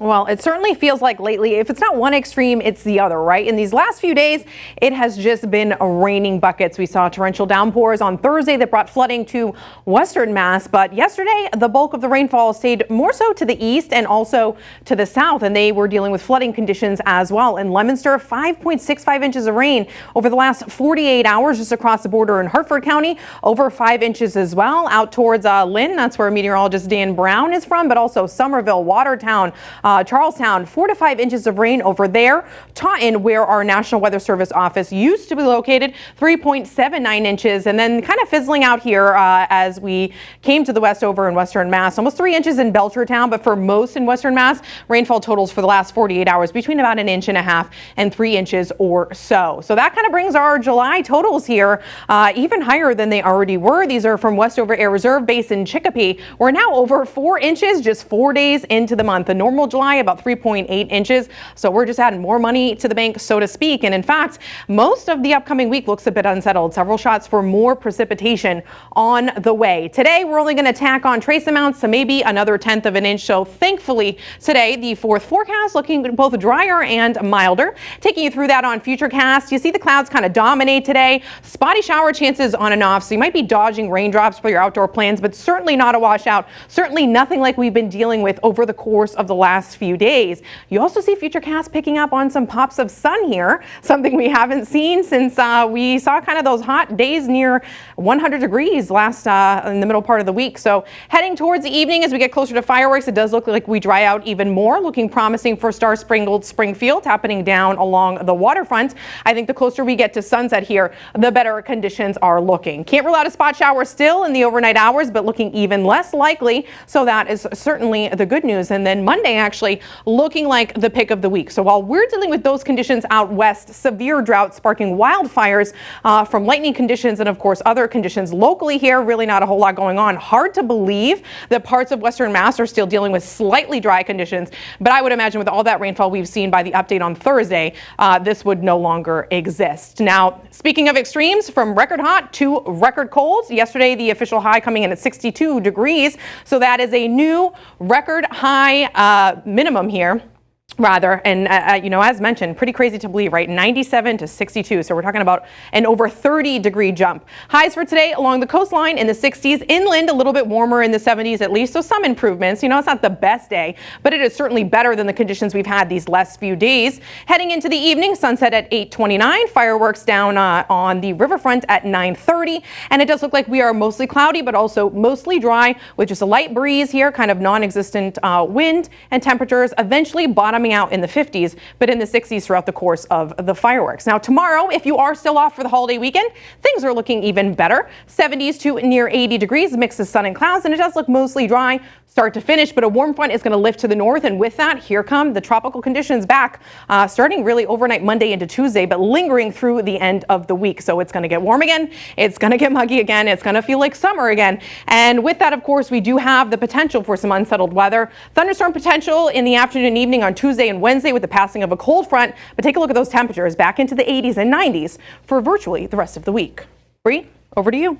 Well, it certainly feels like lately, if it's not one extreme, it's the other, right? In these last few days, it has just been raining buckets. We saw torrential downpours on Thursday that brought flooding to western Mass, but yesterday, the bulk of the rainfall stayed more so to the east and also to the south, and they were dealing with flooding conditions as well. In Leominster, 5.65 inches of rain over the last 48 hours just across the border in Hartford County, over 5 inches as well. Out towards Lynn, that's where meteorologist Dan Brown is from, but also Somerville, Watertown, Charlestown, 4 to 5 inches of rain over there. Taunton, where our National Weather Service office used to be located, 3.79 inches, and then kind of fizzling out here as we came to the west over in western Mass. Almost 3 inches in Belchertown, but for most in western Mass, rainfall totals for the last 48 hours between about 1.5 inches and 3 inches or so. So that kind of brings our July totals here even higher than they already were. These are from Westover Air Reserve Base in Chicopee. We're now over 4 inches just 4 days into the month. The normal July about 3.8 inches. So we're just adding more money to the bank, so to speak. And in fact, most of the upcoming week looks a bit unsettled. Several shots for more precipitation on the way. Today, we're only going to tack on trace amounts to maybe another 1/10 of an inch. So thankfully, today, the fourth forecast looking both drier and milder. Taking you through that on FUTURECAST. You see the clouds kind of dominate today. Spotty shower chances on and off. So you might be dodging raindrops for your outdoor plans, but certainly not a washout. Certainly nothing like we've been dealing with over the course of the last few days. You also see FUTURECAST picking up on some pops of sun here, something we haven't seen since we saw kind of those hot days near 100 degrees last in the middle part of the week. So heading towards the evening as we get closer to fireworks, it does look like we dry out even more, looking promising for star-sprinkled Springfield happening down along the waterfront. I think the closer we get to sunset here, the better conditions are looking. Can't rule out a spot shower still in the overnight hours, but looking even less likely. So that is certainly the good news. And then Monday actually looking like the pick of the week. So while we're dealing with those conditions out west, severe drought sparking wildfires from lightning conditions and of course other conditions locally here, really not a whole lot going on. Hard to believe that parts of western Mass are still dealing with slightly dry conditions, but I would imagine with all that rainfall we've seen by the update on Thursday, this would no longer exist. Now, speaking of extremes, from record hot to record cold, yesterday the official high coming in at 62 degrees, so that is a new record high minimum here. Rather, and you know, as mentioned, pretty crazy to believe, right? 97 to 62. So we're talking about an over 30-degree jump. Highs for today along the coastline in the 60s, inland a little bit warmer in the 70s at least. So some improvements. You know, it's not the best day, but it is certainly better than the conditions we've had these last few days. Heading into the evening, sunset at 8:29, fireworks down on the riverfront at 9:30, and it does look like we are mostly cloudy, but also mostly dry with just a light breeze here, kind of non-existent wind, and temperatures eventually bottoming out in the 50s, but in the 60s throughout the course of the fireworks. Now tomorrow, if you are still off for the holiday weekend, things are looking even better. 70s to near 80 degrees, mix of sun and clouds, and it does look mostly dry start to finish, but a warm front is going to lift to the north, and with that, here come the tropical conditions back, starting really overnight Monday into Tuesday, but lingering through the end of the week. So it's going to get warm again, it's going to get muggy again, it's going to feel like summer again, and with that, of course, we do have the potential for some unsettled weather. Thunderstorm potential in the afternoon and evening on Tuesday and Wednesday with the passing of a cold front, but take a look at those temperatures back into the 80s and 90s for virtually the rest of the week. Bree, over to you.